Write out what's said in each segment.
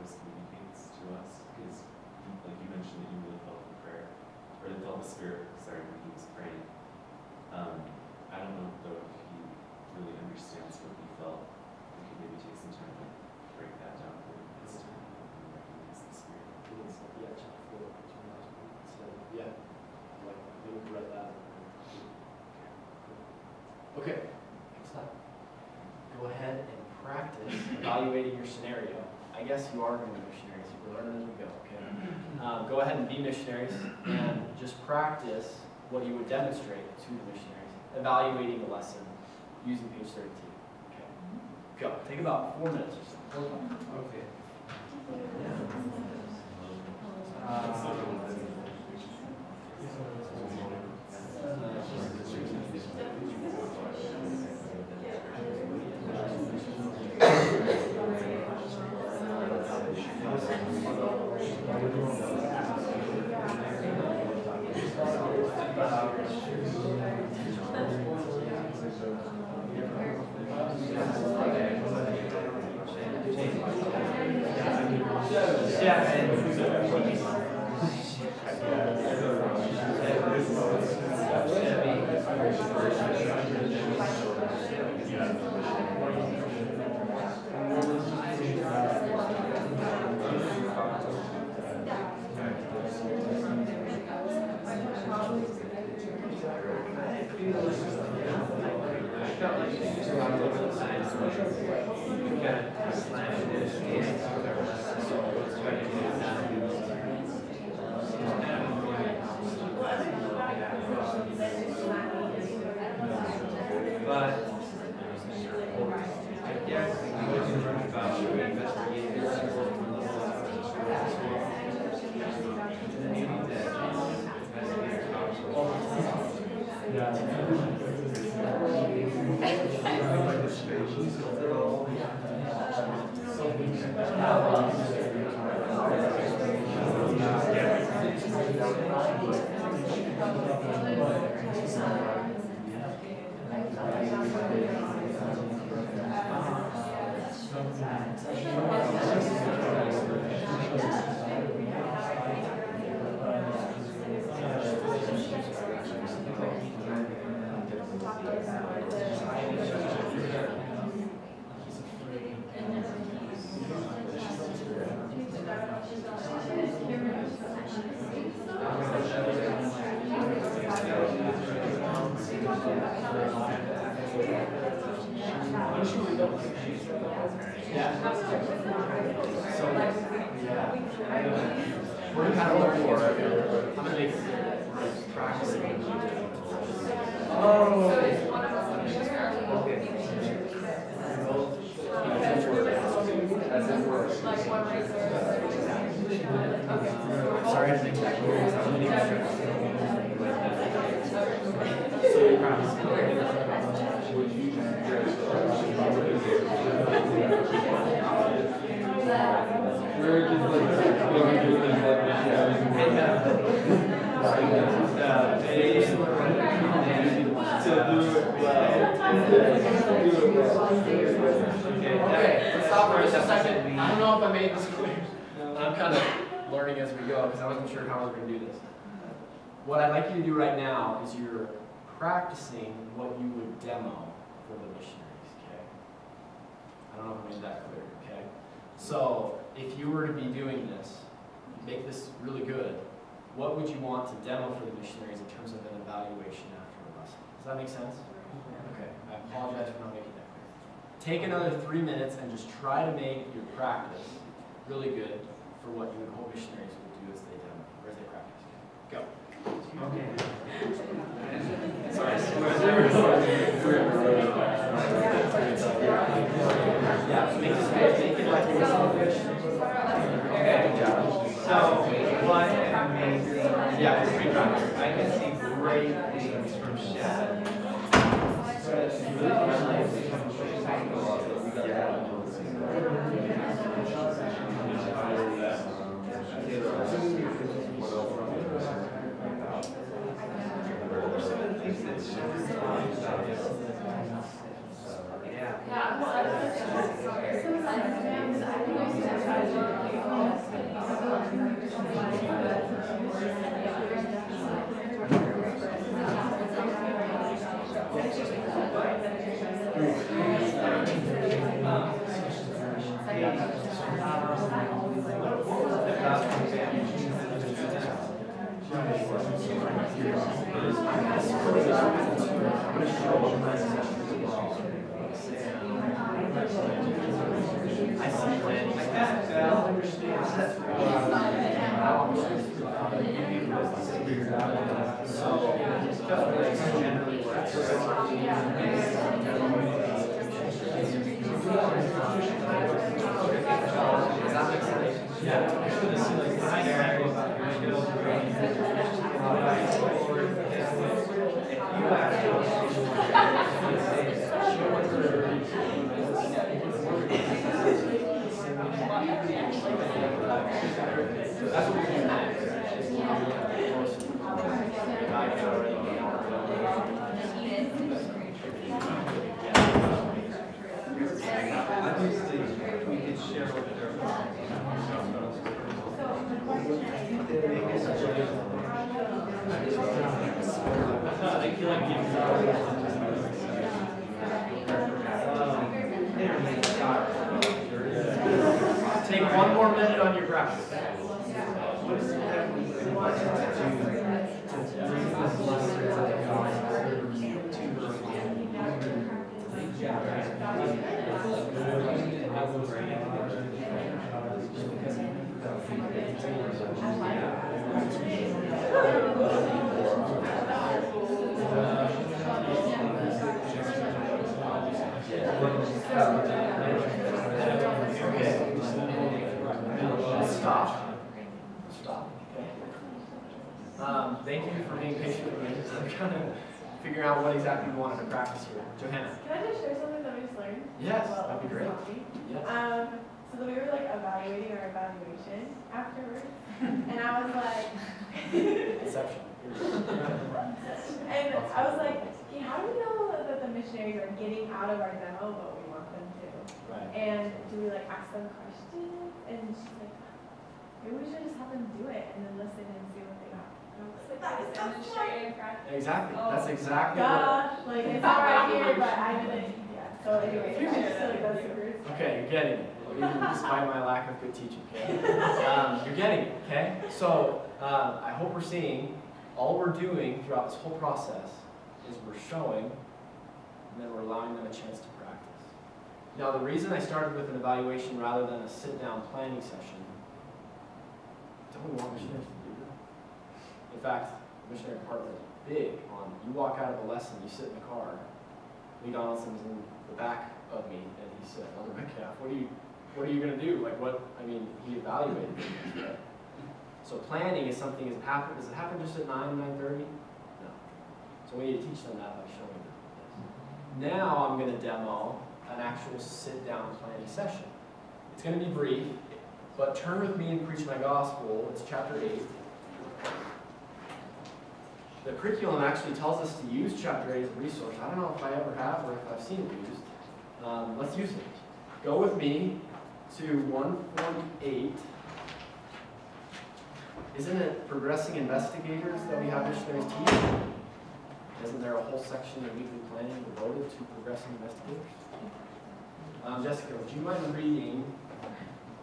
Host communicates to us, because like you mentioned that you really felt the prayer, or that felt the Spirit, sorry, when he was praying. I don't know though if he really understands what he felt. We could maybe take some time to break that down for him this time and recognize the Spirit. Yeah, chapter 4, so, yeah, like, maybe we read that. Okay, next time. Go ahead and practice evaluating your scenario. I guess you are going to be missionaries. We're learning as we go, okay? Go ahead and be missionaries and just practice what you would demonstrate to the missionaries, evaluating the lesson using page 32. Okay? Go. Take about 4 minutes or so. 4 minutes. Okay. We're kind of looking for it. I'm going to make practice. Sorry, I didn't exactly hear you. So you practice. We're just like going through this like to do it well. Okay, let's stop for just a second. I don't know if I made this clear. I'm kind of learning as we go because I wasn't sure how I was going to do this. What I'd like you to do right now is you're practicing what you would demo for the missionaries, okay? I don't know if I made that clear, okay? So, if you were to be doing this, make this really good, what would you want to demo for the missionaries in terms of an evaluation after the lesson? Does that make sense? Okay, I apologize for not making that clear. Take another 3 minutes and just try to make your practice really good for what you would hope missionaries would do as they demo, or as they practice. Go. Okay. Sorry. Yeah, make it like you're Okay, so what amazing. yeah, it's pretty practice. I can see great things from Shad. show what planning sessions as well. I see planning sessions. I don't understand. So, that's generally where it's that's what we do next. Obviously, we could share what their Take one more minute on your graphic. Stop. Thank you for being patient with me. I'm trying to figure out what exactly we wanted to practice here. Johanna. Can I just share something that we just learned? Yes, Well, that'd be great. Yes. So then we were like evaluating our evaluation afterwards, and I was like, Exception. and I was like, hey, how do we know that the missionaries are getting out of our demo what we want them to? Right. And do we like ask them questions? And she's like, maybe we should just have them do it and then listen and see what they got. And I was like, that is so smart. Exactly. That's exactly Gosh, like it's not right here, but I didn't. Yeah. So anyway, I just feel like that's super. Okay, you're getting it. Even despite my lack of good teaching, okay? You're getting it, okay? So, I hope we're seeing all we're doing throughout this whole process is we're showing and then we're allowing them a chance to practice. Now, the reason I started with an evaluation rather than a sit-down planning session, don't we want missionaries to do that? In fact, the missionary department is big on, you walk out of a lesson, you sit in the car, Lee Donaldson's in the back of me, and he said, Elder Metcalf, what are you going to do? Like what, I mean, he evaluated things, right? So planning is something, does it happen just at 9, 9:30? No. So we need to teach them that by showing them this. Now I'm going to demo an actual sit-down planning session. It's going to be brief, but turn with me and preach my gospel. It's chapter 8. The curriculum actually tells us to use chapter 8 as a resource. I don't know if I ever have or if I've seen it used. Let's use it. Go with me to 148. Isn't it progressing investigators that we have missionaries teach? Isn't there a whole section in weekly planning devoted to progressing investigators? Jessica, would you mind reading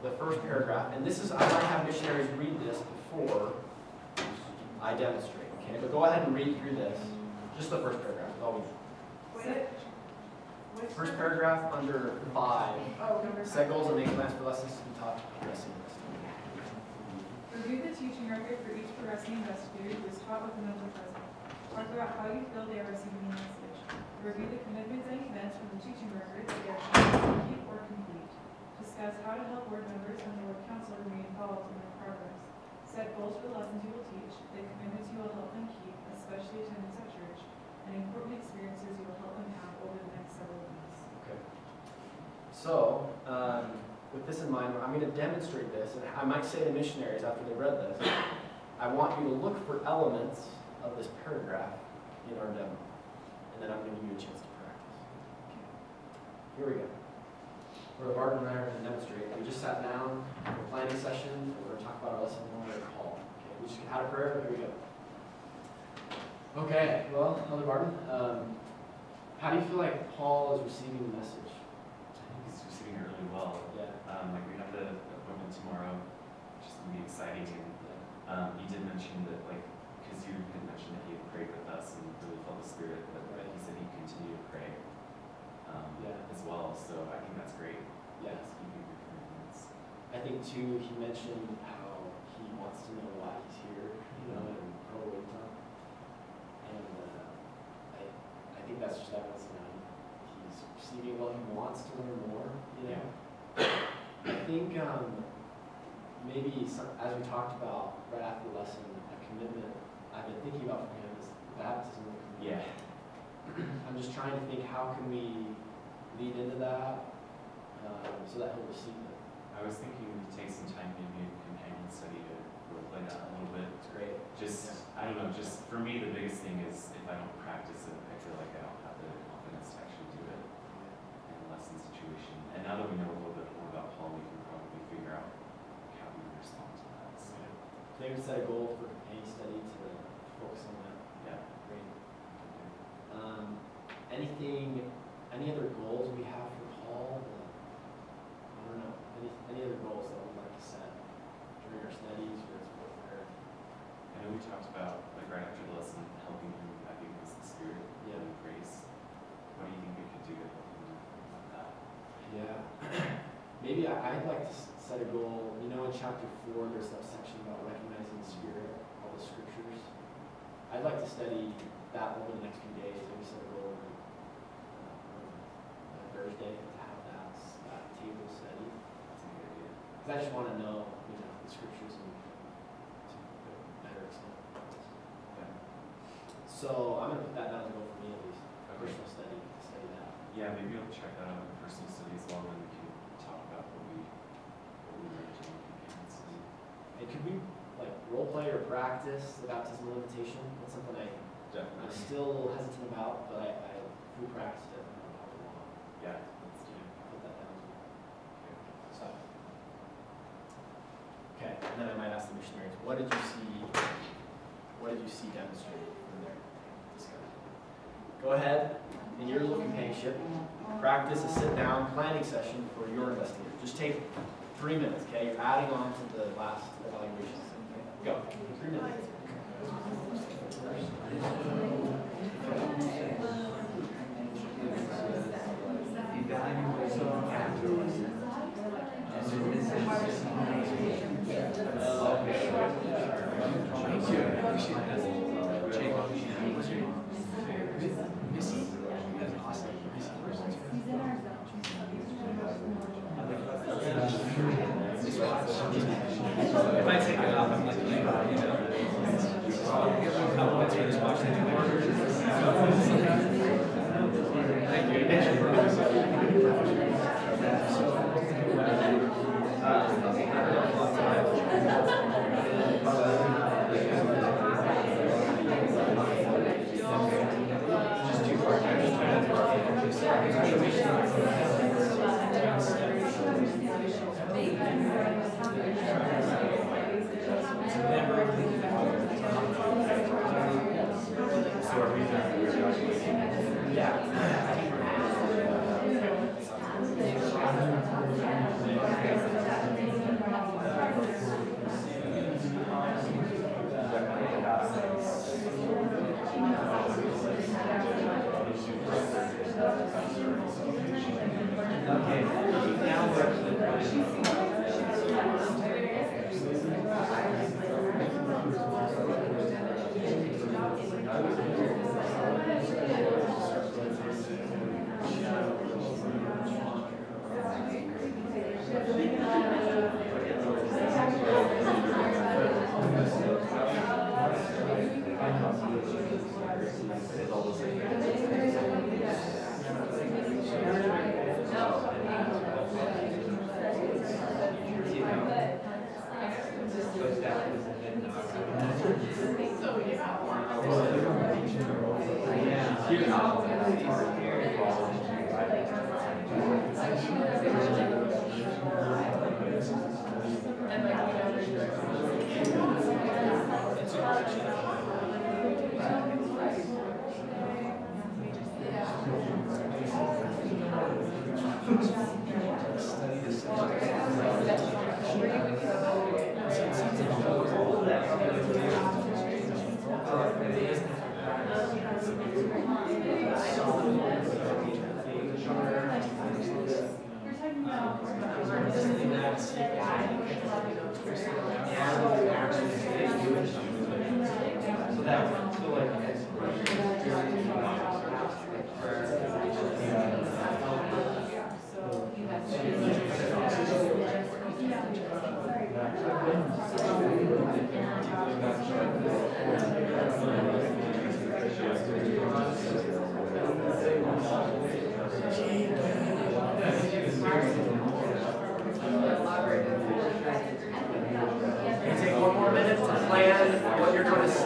the first paragraph? And this is, I might have missionaries read this before I demonstrate, okay? But go ahead and read through this. Just the first paragraph. First paragraph under 5. Oh, number 5. Set goals and make plans for lessons to be taught to progressing investigators. Review the teaching record for each progressing investigator who is taught with a mental present. Talk about how you feel they are receiving the message. Review the commitments and events from the teaching record that they are trying to keep or complete. Discuss how to help board members and the board council remain involved in their progress. Set goals for the lessons you will teach, the commitments you will help them keep, especially attendance at church, and important experiences you will help them have over the next several weeks. Okay. So, with this in mind, I'm going to demonstrate this, and I might say to missionaries after they read this, I want you to look for elements of this paragraph in our demo, and then I'm going to give you a chance to practice. Here we go. Brother Barton and I are going to demonstrate. We just sat down for a planning session, and we're going to talk about our lesson one at a call. Okay, we just had a prayer, here we go. Okay, well, Elder Barton, how do you feel like Paul is receiving the message? I think he's receiving it really well. Yeah. Like we have the appointment tomorrow, which is gonna be exciting. And he did mention that like because you had mentioned that he had prayed with us and really felt the Spirit, but he said he'd continue to pray as well. So I think that's great. Yeah. Just keeping your commitments. I think too, he mentioned how he wants to know why he's here, and probably time. And I think that's just evidence that he's receiving what he wants to learn more, I think maybe as we talked about right after the lesson, a commitment I've been thinking about for him is baptism. Yeah. I'm just trying to think, how can we lead into that so that he'll receive it. I was thinking we could take some time maybe in companion study to role play that a little bit. It's great. I don't know, just for me, the biggest thing is if I don't practice it, I feel like I don't have the confidence to actually do it in a lesson situation. And now that we know a little bit more about Paul, we can probably figure out how we would respond to that. So, Maybe set a goal for companion study to focus on that. yeah. Great. Any other goals we have for Paul? I don't know. Any other goals that we'd like to set during our studies or as well there? I know we talked about, like right after the lesson, helping him, I think, with the Spirit and grace. What do you think we could do to help him with that? Yeah. Maybe I'd like to set a goal. In chapter 4, there's that section about recognizing the Spirit, all the scriptures. I'd like to study that over the next few days. Maybe set a goal on Thursday to have that table study. That's a good idea. Because I just want to know, the scriptures and to a better extent. Yeah. So I'm going to put that down as a goal for me at least. Okay. Personal study, to study that. Yeah, maybe I'll check that out in personal study as well, and then we can talk about what we learned in companion study. And could we role play or practice the baptismal invitation? That's something I'm Definitely. still hesitant about, but if we practiced it, I probably want Yeah, let's do to it. put that down. Okay. So, okay, and then I might ask the missionaries, what did you see demonstrated from their discussion? Go ahead, in your little companionship, practice a sit-down planning session for your investigator. Just take 3 minutes, okay? You're adding on to the last evaluation. Go, 3 minutes. If I take it off, I'm like, that's where this box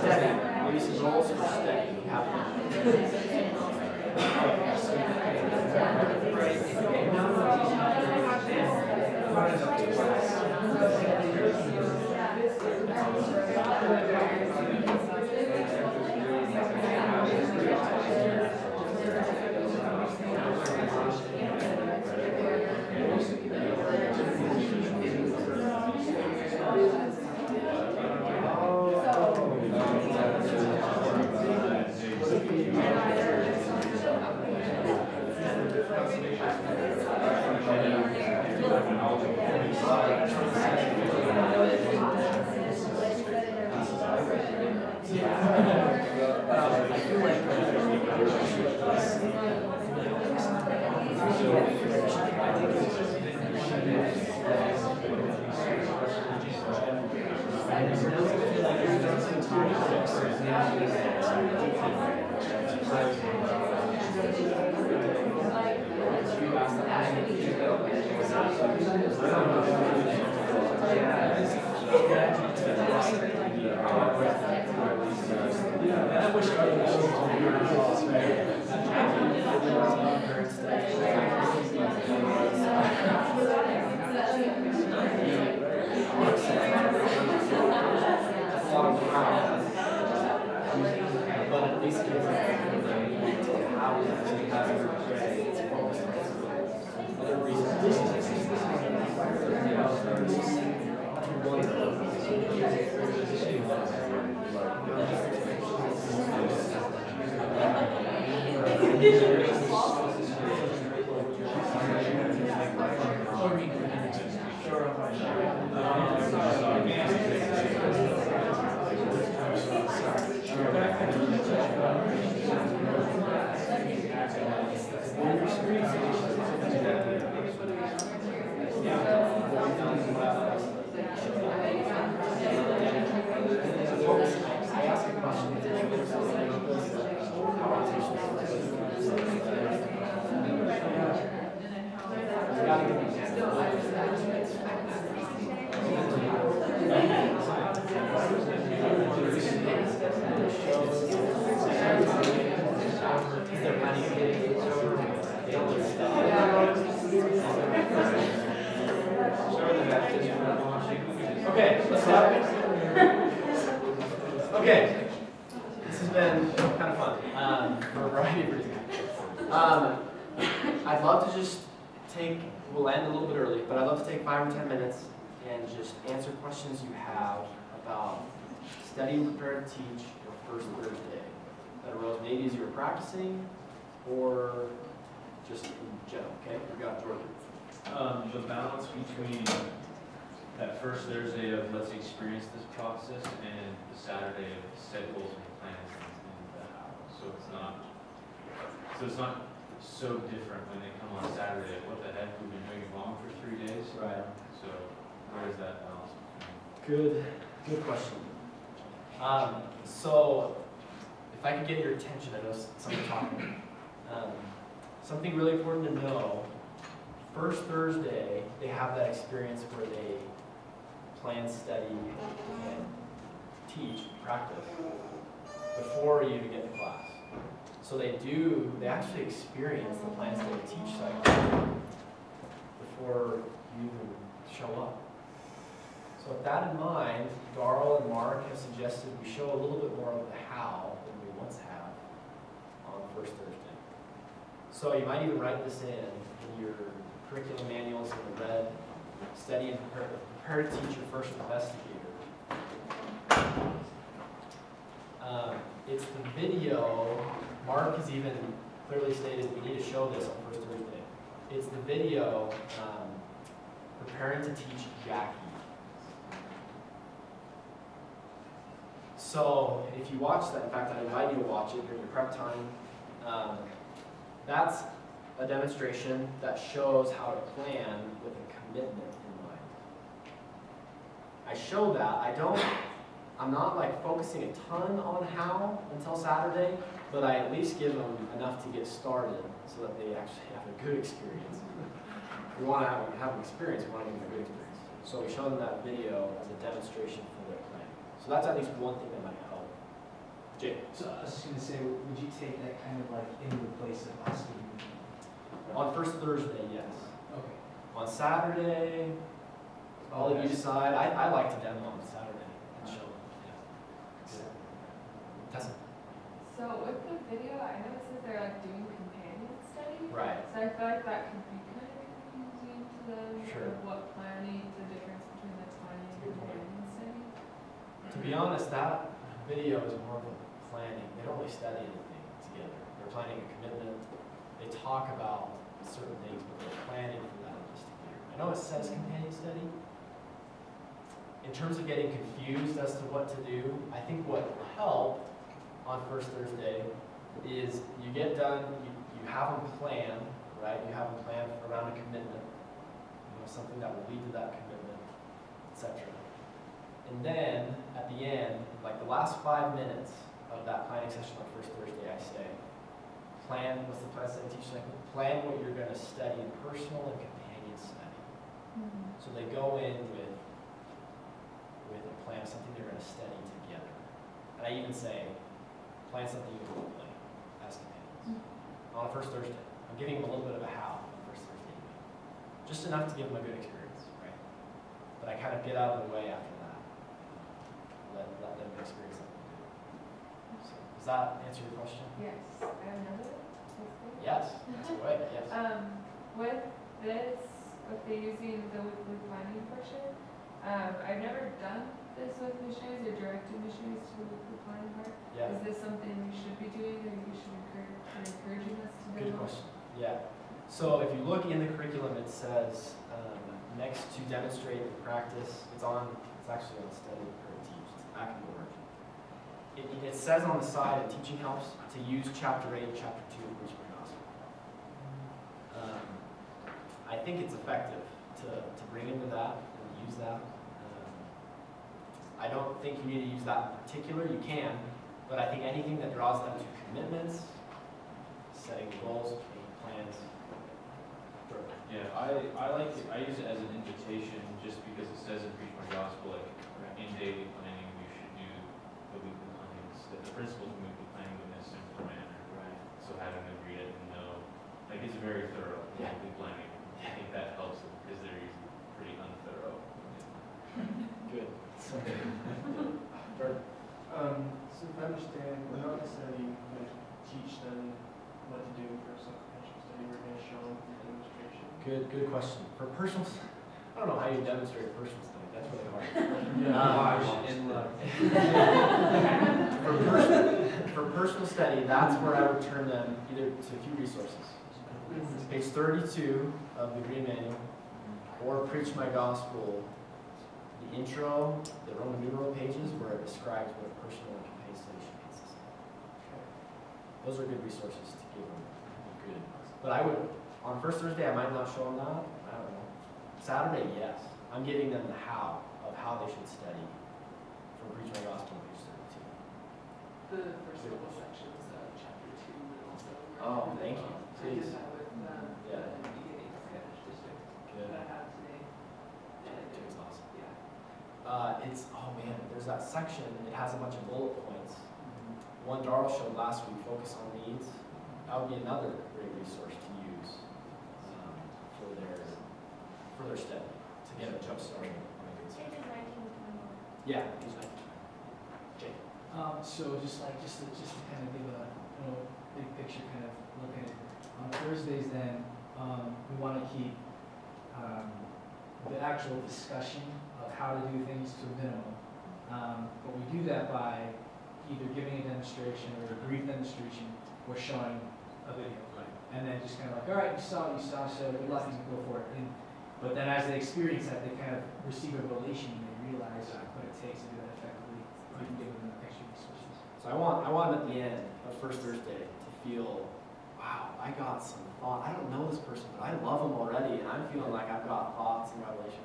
steady. Maybe some goals for steady. You have Okay, let's start. Okay, this has been kind of fun for a variety of reasons. I'd love to just we'll end a little bit early, but I'd love to take 5 or 10 minutes and just answer questions you have about studying and preparing to teach your first Thursday that arose maybe as you were practicing or just in general, okay? We got Jordan. The balance between that first Thursday of let's experience this process and the Saturday of set goals and plans and the how. So it's not so different when they come on Saturday. What the heck, we've been doing it wrong for 3 days. Right. So where is that balance? Good question. So if I could get your attention, I know someone's talking. Something really important to know. First Thursday, they have that experience where they plan, study, and teach, practice before you even get to class. So they actually experience the plan, study, teach cycle before you even show up. So with that in mind, Darl and Mark have suggested we show a little bit more of the how than we once have on the first Thursday. So you might even write this in your curriculum manuals in the red, study and prepare to teach your first investigator. It's the video. Mark has even clearly stated we need to show this on first Thursday. It's the video preparing to teach Jackie. So if you watch that, in fact, I invite you to watch it during your prep time. That's a demonstration that shows how to plan with a commitment in mind. I show that. I'm not like focusing a ton on how until Saturday, but I at least give them enough to get started so that they actually have a good experience. We want to have an experience, we want to give them a good experience. So we show them that video as a demonstration for their plan. So that's at least one thing that might help. Jay. So I was just gonna say, would you take that kind of like in the place of us doing? On first Thursday, yes. Okay. On Saturday, I'll let you decide. I like to demo on Saturday and show. Yeah. Tessa. So with the video, I know it says they're like doing companion study. Right. So I feel like that could be kind of confusing to them. Sure. Of what planning, the difference between the planning and Good point. companion study. To be honest, that video is more of a planning. They don't really study anything together. They're planning a commitment. They talk about certain things, but they're planning for that in just a year. I know it says companion study. In terms of getting confused as to what to do, I think what will help on first Thursday is you get done, you have them planned, right? You have them planned around a commitment, something that will lead to that commitment, etc. And then at the end, like the last 5 minutes of that planning session on first Thursday, I say, plan, what's the plan study teach second? Plan what you're going to study in personal and companion study. So they go in with a plan of something they're going to study together. And I even say, plan something you will play as companions on a first Thursday. I'm giving them a little bit of a how on first Thursday evening. Just enough to give them a good experience, right? But I kind of get out of the way after that. Let them experience something good. So, does that answer your question? Yes. I have another. Yes, that's right, yes. With this, with the using the weekly planning portion, I've never done this with missionaries or directed missionaries to the weekly planning part. Yeah, Is this something we should be doing or you should encouraging us to do? good question. Yeah. So if you look in the curriculum, it says next to demonstrate and practice, it's actually on study or teach, it's back in the origin. It says on the side in teaching helps to use chapter 8 and chapter 2 of Preach My Gospel. I think it's effective to bring into that and use that. I don't think you need to use that in particular. You can, but I think anything that draws them to commitments, setting goals, making plans. Yeah, I like it, I use it as an invitation just because it says in Preach My Gospel, like in daily planning, we should do the weekly plannings, that the principles of weekly planning in a simple manner. Right. So having them read it and know, like it's very thorough, Yeah. weekly planning. I think that helps them because they're usually pretty unthorough. Good. So if I understand, we're not necessarily going to teach them what to do for self-compassion study, we're going to show them through demonstration. Good question. For personal, I don't know how you demonstrate personal study. That's really hard. Watch and look. For personal study, that's where I would turn them either to a few resources. Page 32 of the Green Manual, or Preach My Gospel, the intro, the Roman numeral pages where it describes what a personal and companion study should consist of. Those are good resources to give them. Good. But I would, on first Thursday, I might not show them that. I don't know. Saturday, yes. I'm giving them the how of how they should study from Preach My Gospel, page 32. The first couple sections, chapter 2, and also. Oh, thank you. I did Please. that with Yeah. the beginning Spanish district Good. that I have today. And It's awesome. yeah. Oh man, there's that section, it has a bunch of bullet points. One Darrell showed last week, focus on needs. That would be another great resource to use for their study, to get a jump started on a good study. Pages 19 to 21. Yeah, page 19. Jay. So just to kind of give a big picture kind of look at it. On Thursdays then, we want to keep the actual discussion of how to do things to a minimum. But we do that by either giving a demonstration or a brief demonstration or showing a video. Right. And then just kind of like, all right, you saw, so good luck and go for it. But then as they experience that, they kind of receive a revelation and they realize what it takes to do that effectively. We can give them extra resources. So I want them at the end of first Thursday to feel, wow, I got some thought. I don't know this person, but I love them already, and I'm feeling like I've got thoughts and revelation.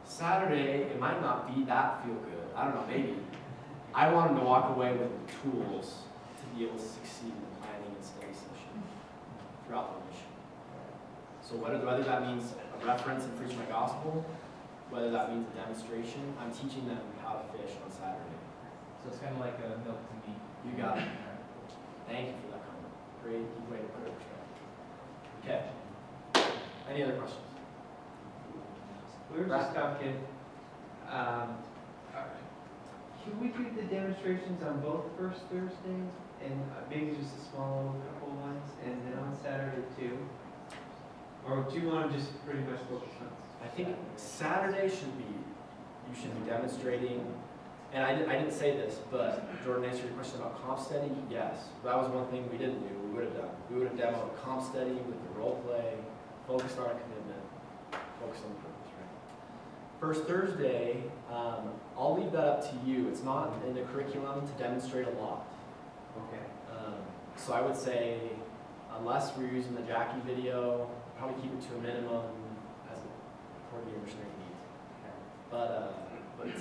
Saturday, it might not be that feel good. I don't know, maybe. I want them to walk away with tools to be able to succeed in the planning and study session throughout the mission. So whether that means a reference and Preach My Gospel, whether that means a demonstration, I'm teaching them how to fish on Saturday. So it's kind of like a milk to meat. You got it. Thank you for that comment. Great way to put it. Okay. Any other questions? We were just talking, can we do the demonstrations on both first Thursdays? And maybe just a small couple ones, and then on Saturday too? Or do you want to just pretty much focus on? I think Saturday should be, you should be demonstrating, and I didn't say this, but Jordan answered your question about comp study, yes. That was one thing we didn't do, we would have done. We would have demoed comp study with the role play, focused on a commitment, focused on the purpose, right? First Thursday, I'll leave that up to you. It's not in the curriculum to demonstrate a lot. Okay. So I would say, unless we're using the Jackie video, probably keep it to a minimum as according to your missionary needs. But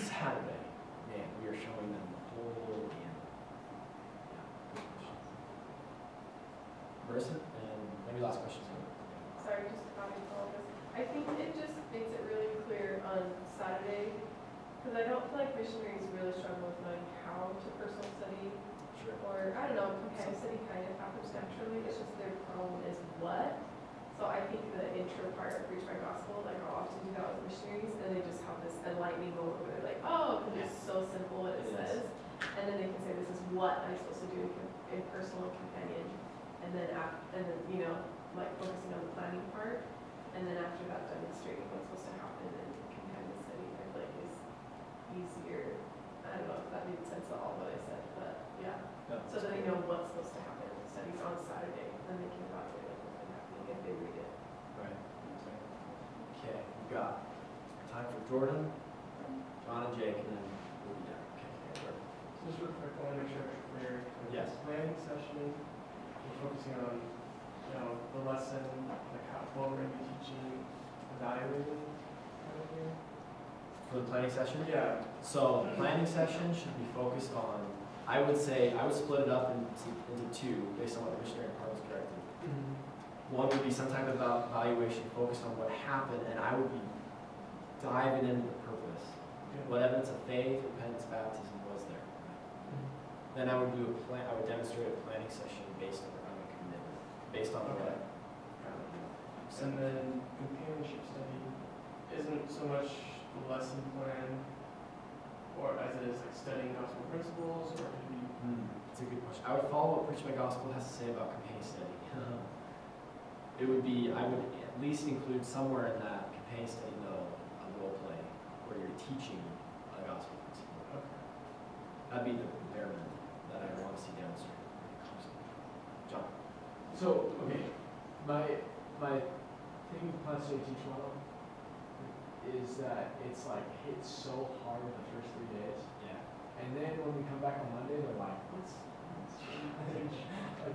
Saturday, man, we are showing them the whole gamut. Yeah. Marissa, and maybe last question. Sorry, just to comment on all this. I think it just makes it really clear on Saturday, because I don't feel like missionaries really struggle with knowing how to personal study, Sure. or, I don't know, companion study kind of happens naturally, it's just their problem is what. So I think the intro part of Preach My Gospel, like I'll often do that with missionaries, and they just have this enlightening moment where they're like, oh, because it's so simple what it says. And then they can say, this is what I'm supposed to do in personal and companion. And then, you know, like focusing on the planning part. And then after that, demonstrating what's supposed to happen in companion study, I feel like is easier. I don't know if that made sense at all what I said, but yeah. So that they know what's supposed to happen in studies on Saturday, and they can evaluate like what's happening if they read it. Right. Okay, we've got time for Jordan, John, and Jake, and then we'll be done. Okay, Jordan. Just real quick, I want to make sure I'm clear. Yes. Planning session, we're focusing on, you know, the lesson, like how, what we're going to be teaching, evaluating, kind of thing. For the planning session? Yeah. So planning session should be focused on, I would say, I would split it up into two based on what the missionary part was directed. One would be some type of evaluation focused on what happened, and I would be diving into the purpose. What evidence of faith, repentance, baptism was there? Then I would do I would demonstrate a planning session based on a commitment, based on what. And then companionship study isn't so much the lesson plan, or as it is like studying gospel principles, or could be. It's a good question. I would follow what Preach My Gospel has to say about companion study. It would be, I would at least include somewhere in that companion study though, a role play where you're teaching a gospel principle. Okay. That'd be the bare minimum that I want to see demonstrated. John. So, okay, my thing with Plan Study Teach Model is that it's like hits so hard in the first 3 days. Yeah. And then when we come back on Monday, they're like, what's like,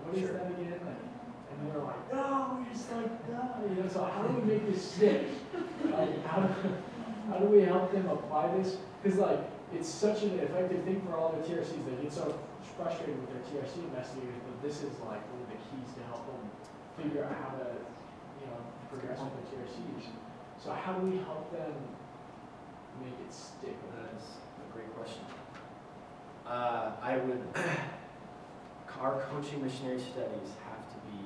what is that again? Like, and they're like, no, we just like, no. You know, so how do we make this stick? Like, how do we help them apply this? Because like, it's such an effective thing for all the TRCs. They get so frustrated with their TRC investigators, but this is like one of the keys to help them figure out how to, you know, progress with their TRCs. So how do we help them make it stick? That is a great question. I would, our coaching missionary studies have to be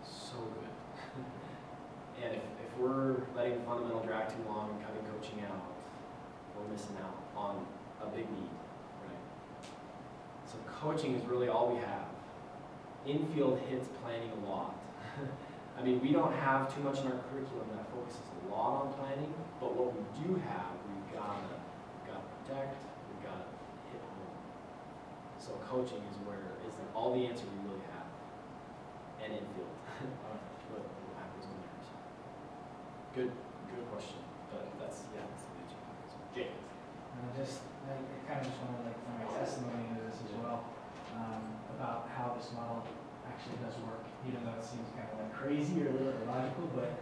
so good. And if we're letting the fundamental drag too long and cutting coaching out, we're missing out on a big need, right? So coaching is really all we have. Infield hits planning a lot. I mean, we don't have too much in our curriculum that focuses a lot on planning, but what we do have, we've got to protect, we've got to hit home. So coaching is all the answer we really have, and infield. What happens when there's good question, but that's the answer. Jake. I kind of just want to like throw my testimony into this as well, about how this model actually does work, even though it seems kind of like crazy or a little illogical, but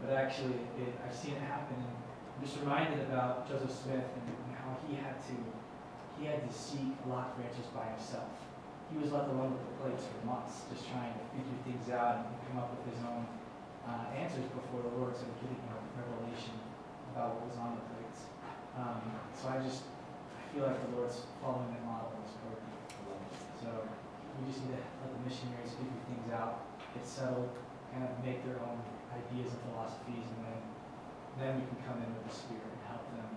actually I've seen it happen. And I'm just reminded about Joseph Smith and how he had to seek a lot for answers by himself. He was left alone with the plates for months, just trying to figure things out and come up with his own answers before the Lord started giving him revelation about what was on the plates. So I feel like the Lord's following that model in this program. So we just need to let the missionaries figure things out, get settled, kind of make their own ideas and philosophies, and then we can come in with the Spirit and help them,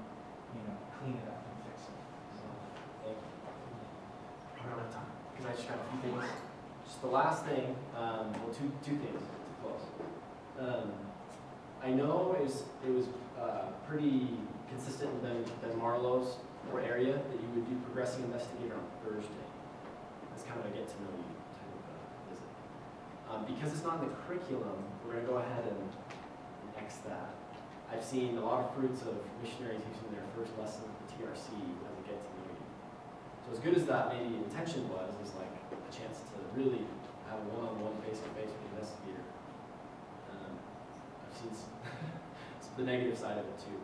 clean it up and fix it. So, Thank you. I'm out of time. Can I just have a few things? Just the last thing, two things to close. I know it was pretty consistent with the Marlowe's area that you would do progressing investigator on Thursday. That's kind of a get to know you type of visit. Because it's not in the curriculum, we're going to go ahead and X that. I've seen a lot of fruits of missionaries using their first lesson at the TRC as a get to know you. So as good as that maybe intention was like a chance to really have a one-on-one face-to-face with the investigator. I've seen the negative side of it too.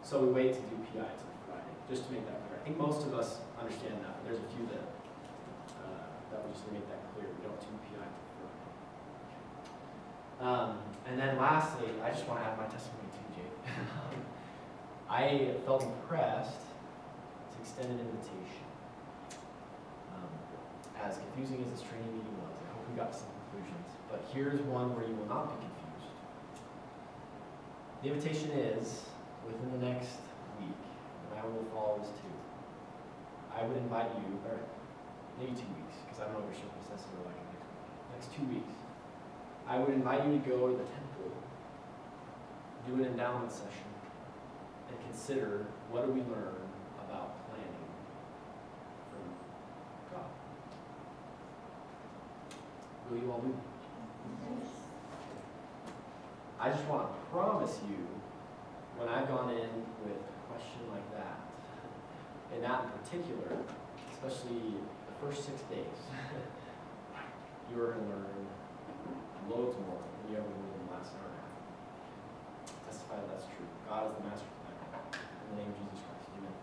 So we wait to do PI till Friday, just to make that clear. I think most of us understand that, but there's a few that we just make that clear. We don't do PI till Friday. And then lastly, I just want to add my testimony too, Jake. I felt impressed to extend an invitation. As confusing as this training meeting was, I hope we got some conclusions. But here's one where you will not be confused. The invitation is, within the next week, and I will follow this too, I would invite you, or maybe 2 weeks, because I don't know what your circumstances are like next 2 weeks. I would invite you to go to the temple, do an endowment session, and consider what do we learn about planning from God. Will you all do that? I just want to promise you, when I've gone in with a question like that, and that in particular, especially the first 6 days, you are going to learn loads more than you ever will in the last hour and a half. Testify that that's true. God is the master planner. In the name of Jesus Christ. Amen.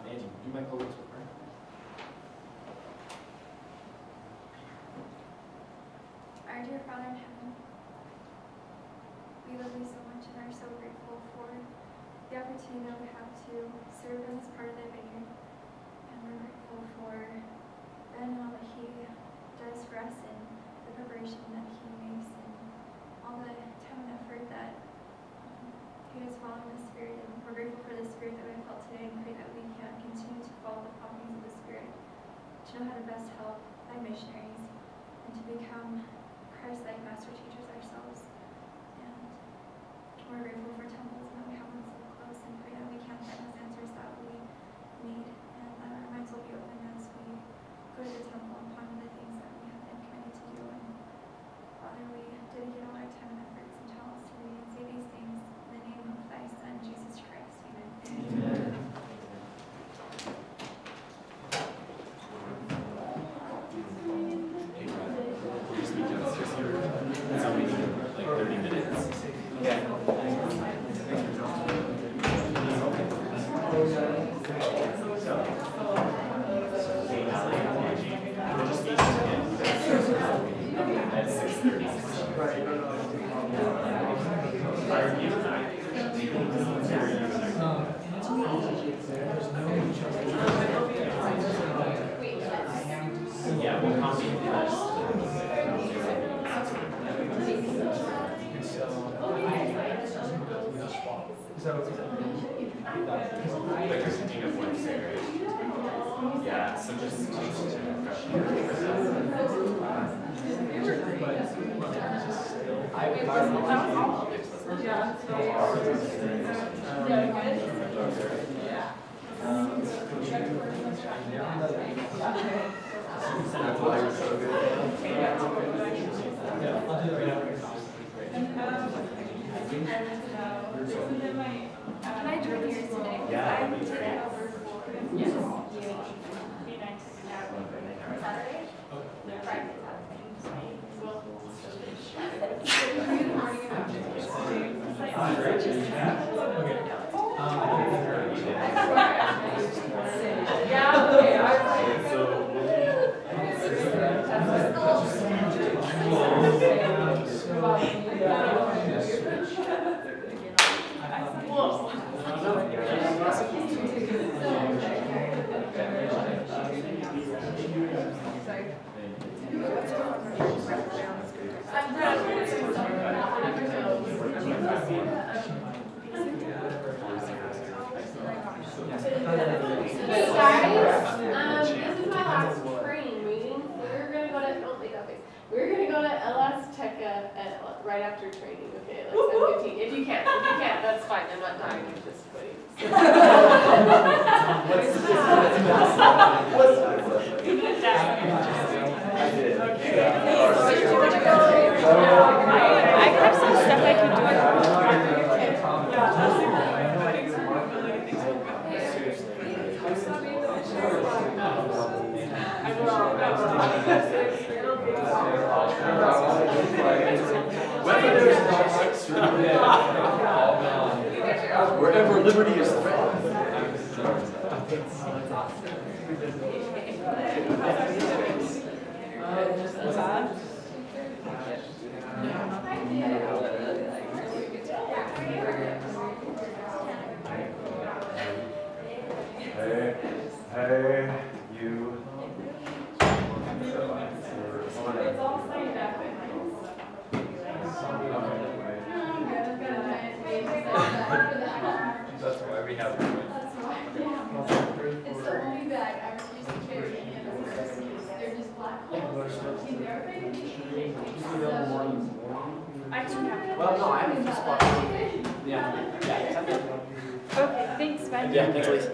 Angie, do my closing with prayer. Our dear Father in heaven, we love you so much and are so grateful for the opportunity that we have to serve as part of the vineyard. And we're grateful for Ben and all that he does for us and the preparation that he makes and all the time and effort that he is following the Spirit. And we're grateful for the Spirit that we felt today and pray that we can continue to follow the promptings of the Spirit to know how to best help thy missionaries and to become Christ-like master teachers ourselves. And we're grateful for temples and that we have one so close and pray that we can find those answers that we need and that our minds will be open as we go to the temple and ponder the things that we have been committed to do. And Father, we dedicate all our time and efforts and talents to thee and say these things in the name of thy Son, Jesus Christ. Amen. Amen. So we need like 30 minutes. At 6:30. Yeah, we'll copy first. Like there's a dean of one series. Yeah, so just Can I join yours today? Yeah. I'm today. Yes. Saturday? Friday. Yeah, okay, so right after training, okay, like 7:15, if you can, that's fine, I'm not dying, I'm just quitting. I have some stuff I could do. Wherever liberty is threatened. Hey, you. It's all signed up. That's why we have. It's the only bag I refuse to carry any other recipes. They're just black holes. I can have. Well, no, I have a few spots. Yeah, yeah. Okay, thanks, bye. Yeah, thanks, Lisa.